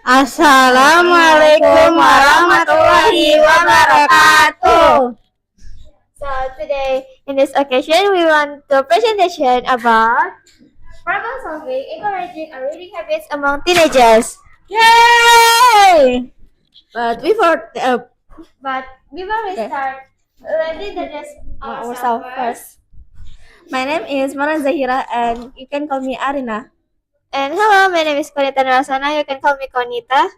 Assalamualaikum warahmatullahi wabarakatuh. So today, in this occasion, we want to presentation about problem solving, encouraging a reading habits among teenagers. Yay! But before But before we start, let's introduce ourselves ourselves first. first, my name is Mara Zahira, and you can call me Arina. And hello, my name is Konita Narasana. You can call me Konita.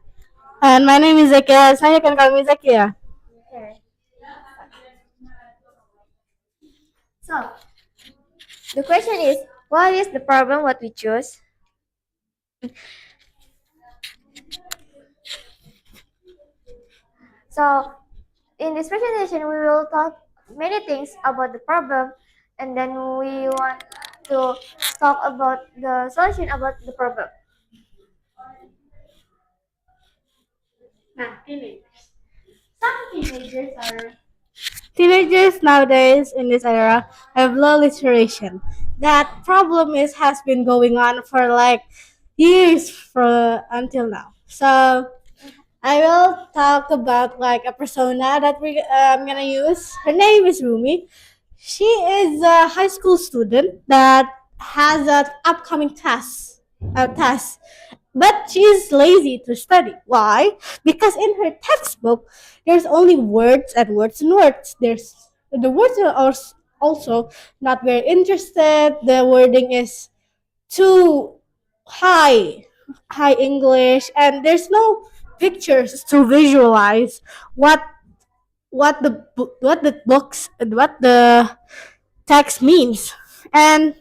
And my name is Zakia, so you can call me Zakia. Okay. So the question is, what is the problem? What we choose? So in this presentation, we will talk many things about the problem, and then we want to talk about the solution about the problem. Nah, teenagers. Some teenagers are Teenagers nowadays in this era have low literation. That problem has been going on for like years for until now. So I will talk about like a persona that I'm gonna use. Her name is Rumi. She is a high school student that has an upcoming test, but she's lazy to study. Why? Because in her textbook, there's only words and words and words. The words are also not very interested. The wording is too high, high English, and there's no pictures to visualize what the books and what the text means. And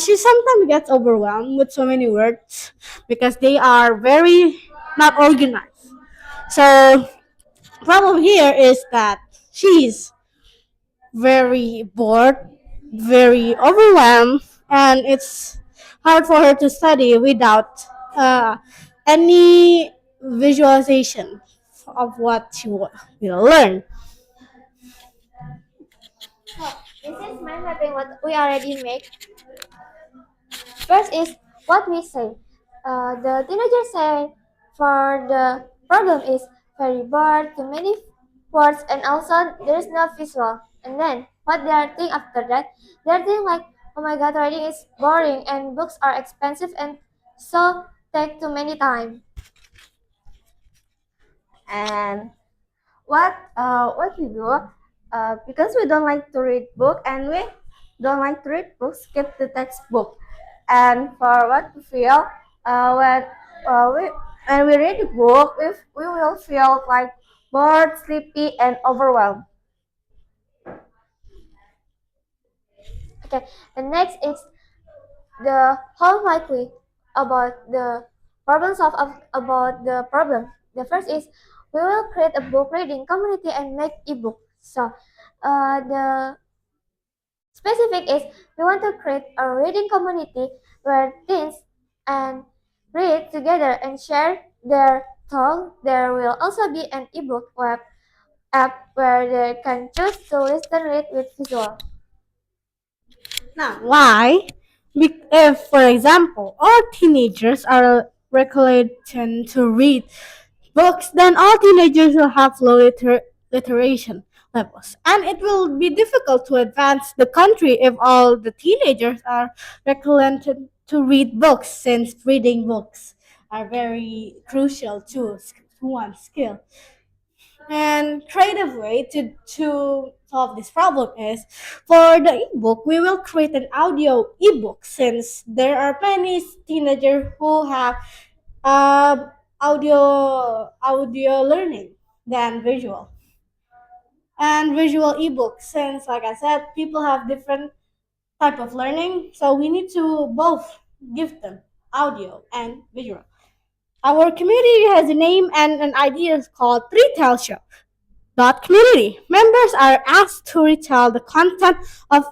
she sometimes gets overwhelmed with so many words because they are very not organized. So problem here is that she's very bored, very overwhelmed, and it's hard for her to study without uh, any visualization of what she will learn. This is mind mapping what we already make. First is what we say. The teenager say for the problem is very bored, too many words, and also there is no visual. And then what they are think after that, they are think like, oh my god, writing is boring and books are expensive and so take too many time. And what we do, because we don't like to read book and we don't like to read books, skip the textbook. And for what we feel, when we when we read the book, we will feel like bored, sleepy, and overwhelmed. Okay, and next is the how likely about the problems about the problem. The first is we will create a book reading community and make ebook. So the specific is we want to create a reading community where teens and read together and share their thoughts. There will also be an ebook web app where they can choose to listen read with visual. Now, why? If, for example, all teenagers are required to read books, then all teenagers will have low literation levels. And it will be difficult to advance the country if all the teenagers are required to read books, since reading books are very crucial to one skill. And creative way to solve this problem is for the ebook, we will create an audio ebook, since there are many teenagers who have uh, audio learning than visual. And visual ebooks, since like I said, people have different type of learning, so we need to both give them audio and visual. Our community has a name and an idea called Three Tell Show. Dot community. Members are asked to retell the content of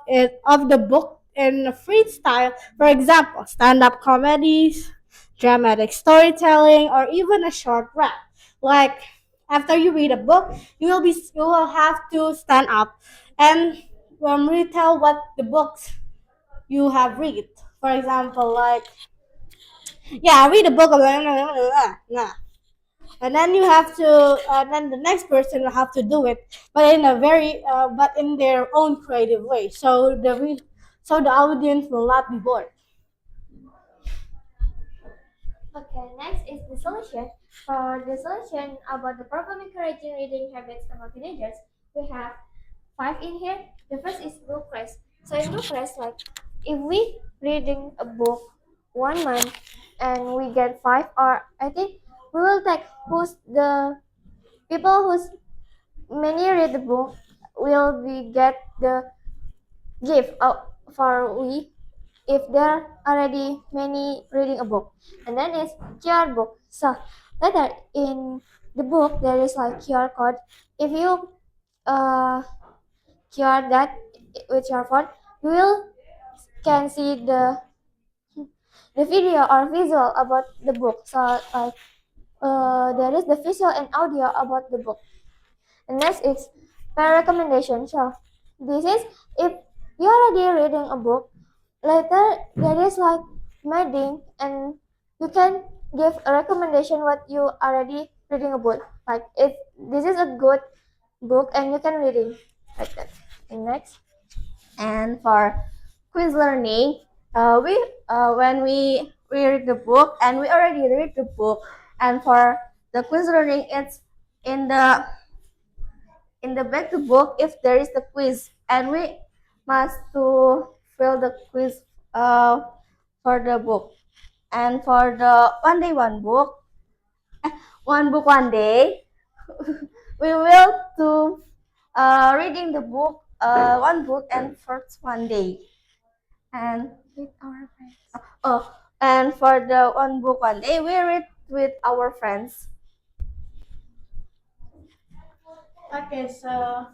the book in a freestyle. For example, stand-up comedies, dramatic storytelling, or even a short rap. Like after you read a book, you will have to stand up and retell what the books you have read. For example, like Yeah, read a book of nah. And then you have to, then the next person will have to do it, but in a very, but in their own creative way. So the audience will not be bored. Okay, next is the solution. For the solution about the problem encouraging reading habits among teenagers, we have five in here. The first is book rest. So in book rest, like if we reading a book 1 month and we get five, or I think we will take who's the people who's many read the book will be get the gift for we if there already many reading a book. And then is QR book. So later in the book there is like QR code. If you uh QR that with your phone, you will can see the video or visual about the book. So like there is the visual and audio about the book. And next is per recommendation. So this is if you already reading a book, later there is like meeting and you can give a recommendation what you already reading a book. Like if this is a good book and you can reading like that. And next. And for quiz learning, we when we read the book and we already read the book, and for the quiz learning, it's in the back to book if there is the quiz, and we must to fill the quiz uh, for the book. And for the one day one book, one book one day, we will to reading the book one book and first one day. And with our friends. Oh, and for the one book one day, we read with our friends. Okay, so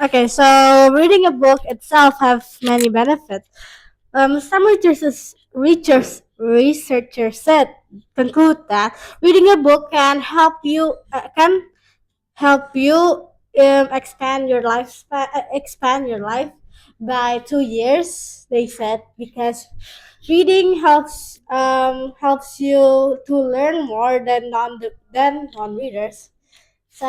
okay, so reading a book itself has many benefits. Some researchers said conclude that reading a book can help you expand your expand your life by 2 years. They said because reading helps you to learn more than non readers. So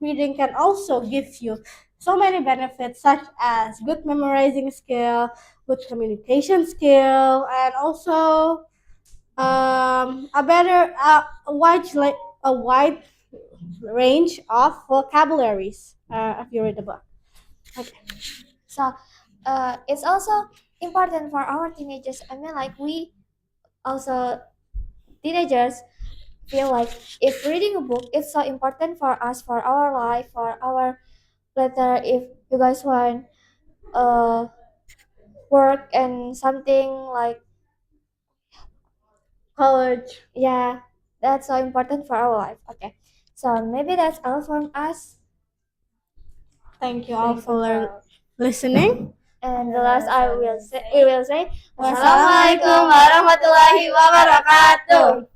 reading can also give you so many benefits such as good memorizing skill, good communication skill, and also a wide range of vocabularies if you read the book. Okay. So it's also important for our teenagers. I mean, like we also teenagers feel like if reading a book is so important for us, for our life, for our later. If you guys want work and something like College. yeah, that's so important for our life. Okay, so maybe that's all from us. Thank you all Thank you for for listening. and the last I will say we will say Wassalamualaikum warahmatullahi wabarakatuh.